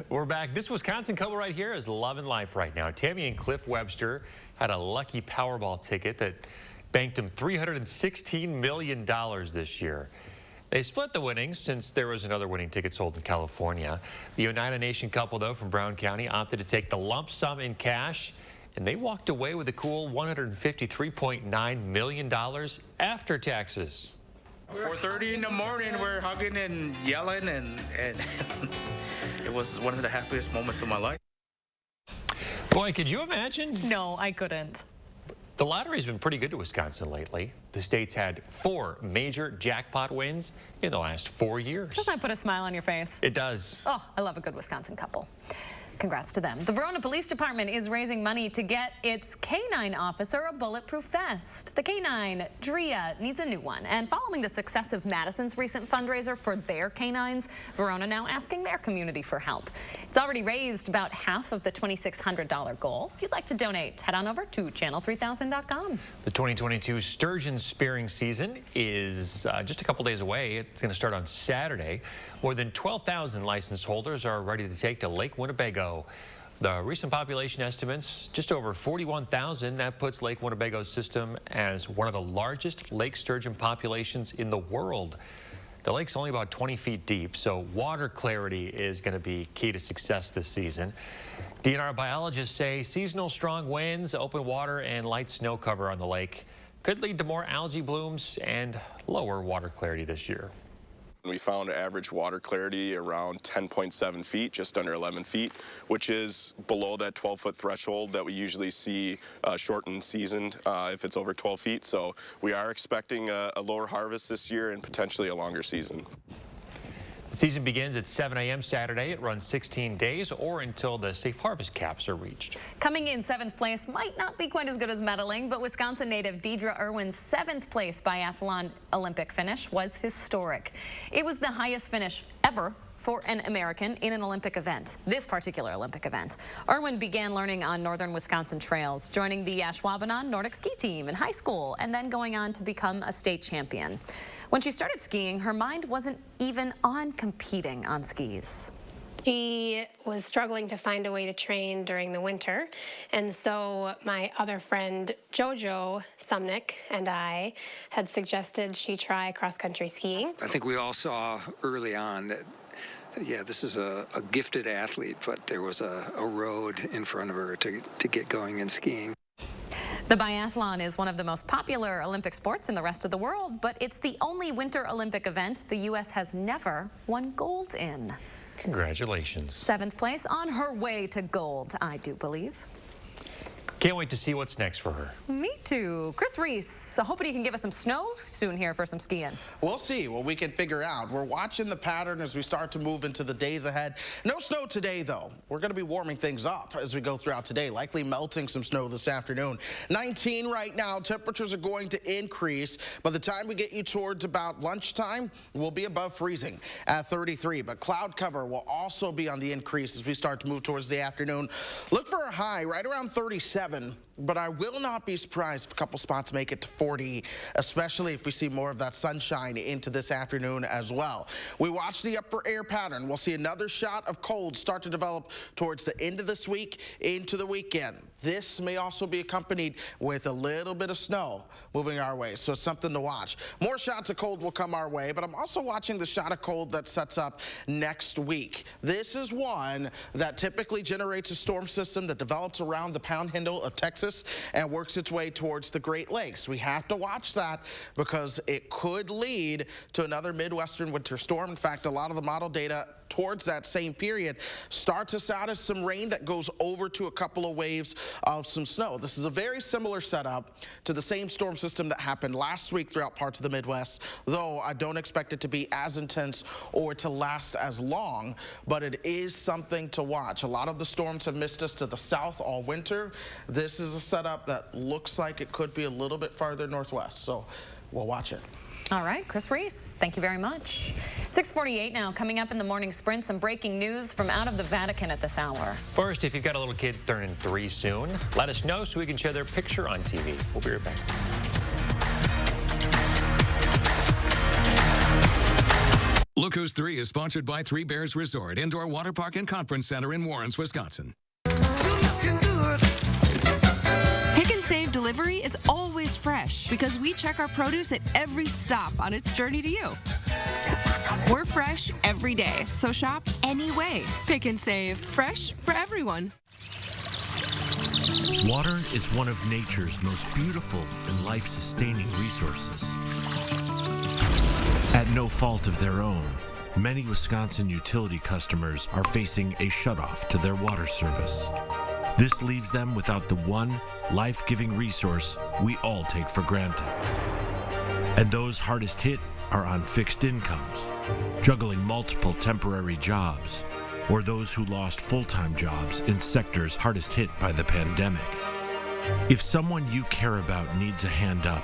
We're back. This Wisconsin couple right here is loving life right now. Tammy and Cliff Webster had a lucky Powerball ticket that banked them $316 million this year. They split the winnings since there was another winning ticket sold in California. The Oneida Nation couple, though, from Brown County opted to take the lump sum in cash, and they walked away with a cool $153.9 million after taxes. 4:30 in the morning, we're hugging and yelling, and it was one of the happiest moments of my life. Boy, could you imagine? No, I couldn't. The lottery's been pretty good to Wisconsin lately. The state's had 4 major jackpot wins in the last 4 years. Doesn't that put a smile on your face? It does. Oh, I love a good Wisconsin couple. Congrats to them. The Verona Police Department is raising money to get its canine officer a bulletproof vest. The canine, Drea, needs a new one. And following the success of Madison's recent fundraiser for their canines, Verona now asking their community for help. It's already raised about half of the $2,600 goal. If you'd like to donate, head on over to channel3000.com. The 2022 sturgeon spearing season is just a couple days away. It's going to start on Saturday. More than 12,000 license holders are ready to take to Lake Winnebago. The recent population estimates just over 41,000. That puts Lake Winnebago's system as one of the largest lake sturgeon populations in the world. The lake's only about 20 feet deep, so water clarity is going to be key to success this season. DNR biologists say seasonal strong winds, open water, and light snow cover on the lake could lead to more algae blooms and lower water clarity this year. We found average water clarity around 10.7 feet, just under 11 feet, which is below that 12-foot threshold that we usually see shortened season if it's over 12 feet. So we are expecting a lower harvest this year and potentially a longer season. The season begins at 7 a.m. Saturday. It runs 16 days or until the safe harvest caps are reached. Coming in 7th place might not be quite as good as medaling, but Wisconsin native Deidre Irwin's 7th place biathlon Olympic finish was historic. It was the highest finish ever for an American in an Olympic event, this particular Olympic event. Irwin began learning on northern Wisconsin trails, joining the Ashwaubenon Nordic ski team in high school, and then going on to become a state champion. When she started skiing, her mind wasn't even on competing on skis. She was struggling to find a way to train during the winter, and so my other friend Jojo Sumnick and I had suggested she try cross-country skiing. I think we all saw early on that yeah, this is a gifted athlete, but there was a road in front of her to get going in skiing. The biathlon is one of the most popular Olympic sports in the rest of the world, but it's the only Winter Olympic event the U.S. has never won gold in. Congratulations. 7th place on her way to gold, I do believe. Can't wait to see what's next for her. Me too. Chris Reese, hoping he can give us some snow soon here for some skiing. We'll see what we can figure out. We're watching the pattern as we start to move into the days ahead. No snow today, though. We're going to be warming things up as we go throughout today, likely melting some snow this afternoon. 19 right now. Temperatures are going to increase. By the time we get you towards about lunchtime, we'll be above freezing at 33. But cloud cover will also be on the increase as we start to move towards the afternoon. Look for a high right around 37. But I will not be surprised if a couple spots make it to 40, especially if we see more of that sunshine into this afternoon as well. We watch the upper air pattern. We'll see another shot of cold start to develop towards the end of this week into the weekend. This may also be accompanied with a little bit of snow moving our way, so something to watch. More shots of cold will come our way, but I'm also watching the shot of cold that sets up next week. This is one that typically generates a storm system that develops around the Panhandle of Texas and works its way towards the Great Lakes. We have to watch that because it could lead to another Midwestern winter storm. In fact, a lot of the model data towards that same period, starts us out as some rain that goes over to a couple of waves of some snow. This is a very similar setup to the same storm system that happened last week throughout parts of the Midwest, though I don't expect it to be as intense or to last as long, but it is something to watch. A lot of the storms have missed us to the south all winter. This is a setup that looks like it could be a little bit farther northwest, so we'll watch it. All right, Chris Reese, thank you very much. 6:48 now. Coming up in the morning sprint, some breaking news from out of the Vatican at this hour. First, if you've got a little kid turning 3 soon, let us know so we can share their picture on TV. We'll be right back. Look Who's 3 is sponsored by Three Bears Resort, Indoor Water Park and Conference Center in Warrens, Wisconsin. Pick and Save delivery is always fresh because we check our produce at every stop on its journey to you. We're fresh every day, so shop anyway. Pick and Save, fresh for everyone. Water is one of nature's most beautiful and life-sustaining resources. At no fault of their own, many Wisconsin utility customers are facing a shutoff to their water service. This leaves them without the one life-giving resource we all take for granted. And those hardest hit are on fixed incomes, juggling multiple temporary jobs, or those who lost full-time jobs in sectors hardest hit by the pandemic. If someone you care about needs a hand up,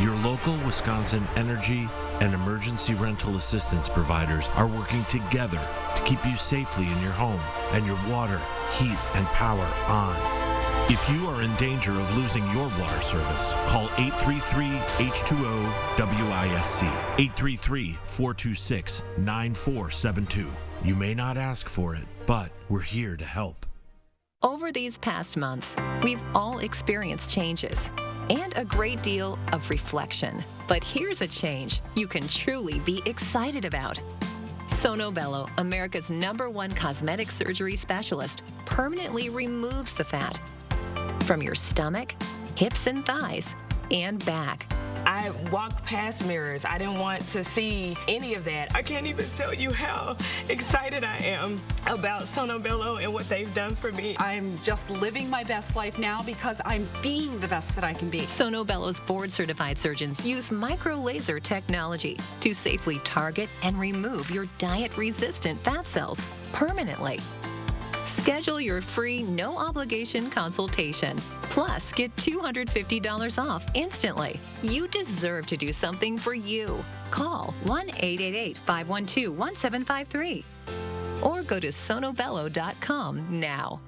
your local Wisconsin energy and emergency rental assistance providers are working together to keep you safely in your home and your water, heat, and power on. If you are in danger of losing your water service, call 833-H2O-WISC, 833-426-9472. You may not ask for it, but we're here to help. Over these past months, we've all experienced changes and a great deal of reflection. But here's a change you can truly be excited about. Sono Bello, America's #1 cosmetic surgery specialist, permanently removes the fat from your stomach, hips and thighs, and back. I walked past mirrors. I didn't want to see any of that. I can't even tell you how excited I am about Sono Bello and what they've done for me. I'm just living my best life now because I'm being the best that I can be. Sono Bello's board-certified surgeons use micro-laser technology to safely target and remove your diet-resistant fat cells permanently. Schedule your free, no-obligation consultation. Plus, get $250 off instantly. You deserve to do something for you. Call 1-888-512-1753 or go to sonobello.com now.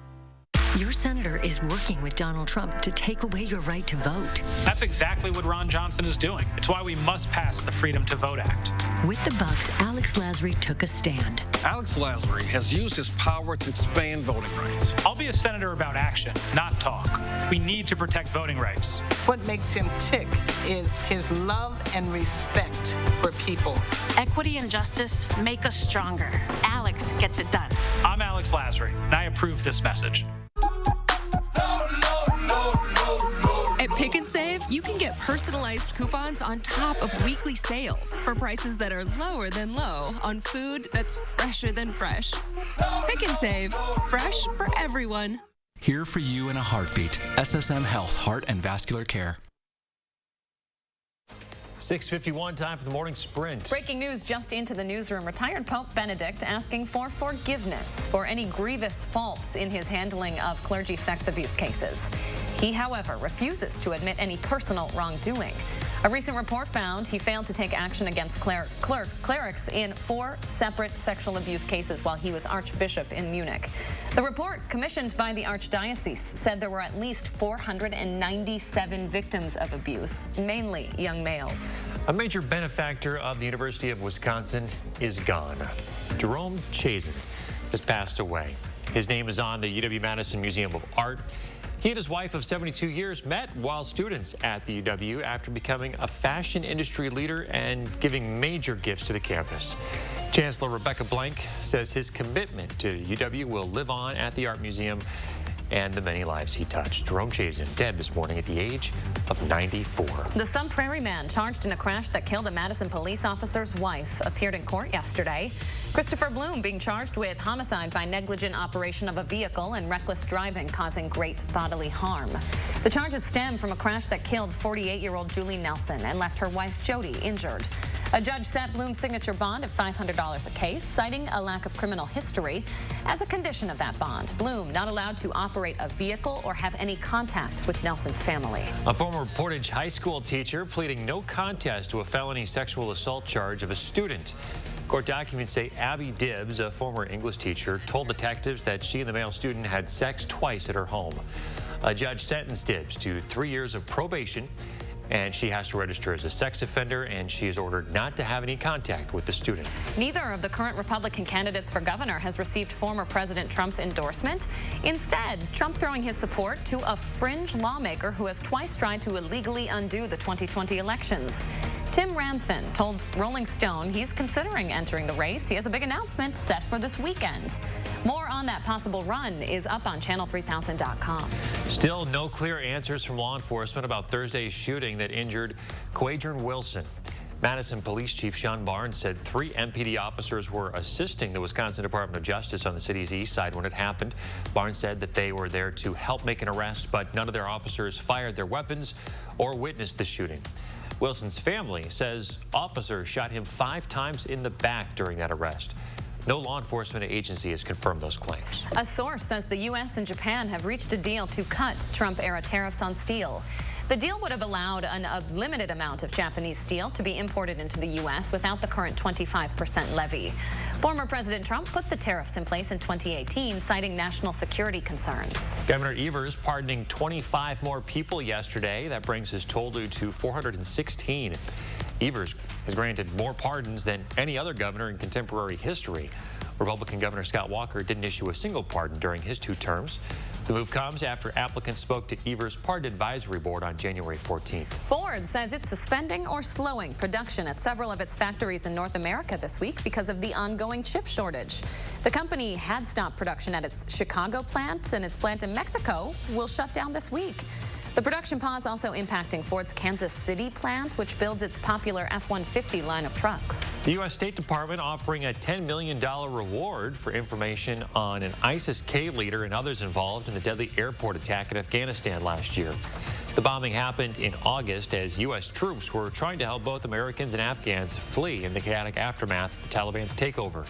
Your senator is working with Donald Trump to take away your right to vote. That's exactly what Ron Johnson is doing. It's why we must pass the Freedom to Vote Act. With the Bucks, Alex Lasry took a stand. Alex Lasry has used his power to expand voting rights. I'll be a senator about action, not talk. We need to protect voting rights. What makes him tick is his love and respect for people. Equity and justice make us stronger. Alex gets it done. I'm Alex Lasry, and I approve this message. At Pick and Save, you can get personalized coupons on top of weekly sales for prices that are lower than low on food that's fresher than fresh. Pick and Save, fresh for everyone. Here for you in a heartbeat. SSM Health, Heart and Vascular Care. 6:51, time for the morning sprint. Breaking news just into the newsroom. Retired Pope Benedict asking for forgiveness for any grievous faults in his handling of clergy sex abuse cases. He, however, refuses to admit any personal wrongdoing. A recent report found he failed to take action against clerics in 4 separate sexual abuse cases while he was Archbishop in Munich. The report, commissioned by the Archdiocese, said there were at least 497 victims of abuse, mainly young males. A major benefactor of the University of Wisconsin is gone. Jerome Chazen has passed away. His name is on the UW-Madison Museum of Art. He and his wife of 72 years met while students at the UW after becoming a fashion industry leader and giving major gifts to the campus. Chancellor Rebecca Blank says his commitment to UW will live on at the Art Museum and the many lives he touched. Jerome Chazen, dead this morning at the age of 94. The Sun Prairie man charged in a crash that killed a Madison police officer's wife appeared in court yesterday. Christopher Bloom being charged with homicide by negligent operation of a vehicle and reckless driving causing great bodily harm. The charges stem from a crash that killed 48-year-old Julie Nelson and left her wife Jody injured. A judge set Bloom's signature bond of $500 a case, citing a lack of criminal history. As a condition of that bond, Bloom not allowed to operate a vehicle or have any contact with Nelson's family. A former Portage High School teacher pleading no contest to a felony sexual assault charge of a student. Court documents say Abby Dibbs, a former English teacher, told detectives that she and the male student had sex twice at her home. A judge sentenced Dibbs to 3 years of probation, and she has to register as a sex offender, and she is ordered not to have any contact with the student. Neither of the current Republican candidates for governor has received former President Trump's endorsement. Instead, Trump throwing his support to a fringe lawmaker who has twice tried to illegally undo the 2020 elections. Tim Ramthun told Rolling Stone he's considering entering the race. He has a big announcement set for this weekend. More on that possible run is up on channel3000.com. Still no clear answers from law enforcement about Thursday's shooting that injured Quadron Wilson. Madison Police Chief Sean Barnes said 3 MPD officers were assisting the Wisconsin Department of Justice on the city's east side when it happened. Barnes said that they were there to help make an arrest, but none of their officers fired their weapons or witnessed the shooting. Wilson's family says officers shot him 5 times in the back during that arrest. No law enforcement agency has confirmed those claims. A source says the U.S. and Japan have reached a deal to cut Trump-era tariffs on steel. The deal would have allowed a limited amount of Japanese steel to be imported into the U.S. without the current 25% levy. Former President Trump put the tariffs in place in 2018, citing national security concerns. Governor Evers pardoning 25 more people yesterday. That brings his total to 416. Evers has granted more pardons than any other governor in contemporary history. Republican Governor Scott Walker didn't issue a single pardon during his 2 terms. The move comes after applicants spoke to Evers' Pardon Advisory Board on January 14th. Ford says it's suspending or slowing production at several of its factories in North America this week because of the ongoing chip shortage. The company had stopped production at its Chicago plant, and its plant in Mexico will shut down this week. The production pause also impacting Ford's Kansas City plant, which builds its popular F-150 line of trucks. The U.S. State Department offering a $10 million reward for information on an ISIS-K leader and others involved in the deadly airport attack in Afghanistan last year. The bombing happened in August as U.S. troops were trying to help both Americans and Afghans flee in the chaotic aftermath of the Taliban's takeover.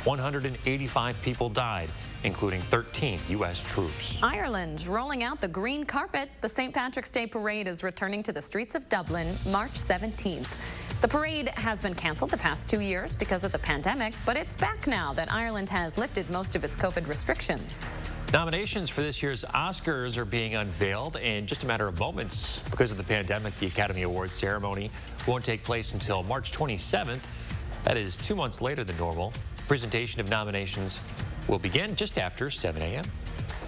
185 people died, including 13 U.S. troops. Ireland rolling out the green carpet. The St. Patrick's Day Parade is returning to the streets of Dublin March 17th. The parade has been canceled the past 2 years because of the pandemic, but it's back now that Ireland has lifted most of its COVID restrictions. Nominations for this year's Oscars are being unveiled in just a matter of moments. Because of the pandemic, the Academy Awards ceremony won't take place until March 27th. That is 2 months later than normal. Presentation of nominations will begin just after 7 a.m.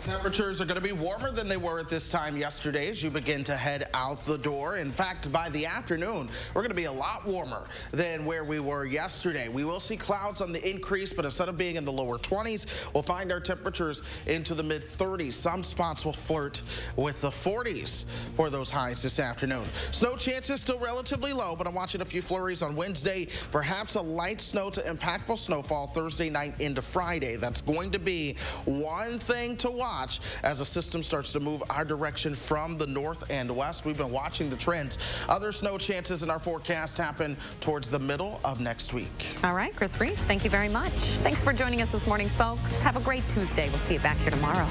Temperatures are going to be warmer than they were at this time yesterday as you begin to head out the door. In fact, by the afternoon, we're going to be a lot warmer than where we were yesterday. We will see clouds on the increase, but instead of being in the lower 20s, we'll find our temperatures into the mid-30s. Some spots will flirt with the 40s for those highs this afternoon. Snow chances still relatively low, but I'm watching a few flurries on Wednesday. Perhaps a light snow to impactful snowfall Thursday night into Friday. That's going to be one thing to watch as the system starts to move our direction from the north and west. We've been watching the trends. Other snow chances in our forecast happen towards the middle of next week. All right, Chris Reese, thank you very much. Thanks for joining us this morning, folks. Have a great Tuesday. We'll see you back here tomorrow.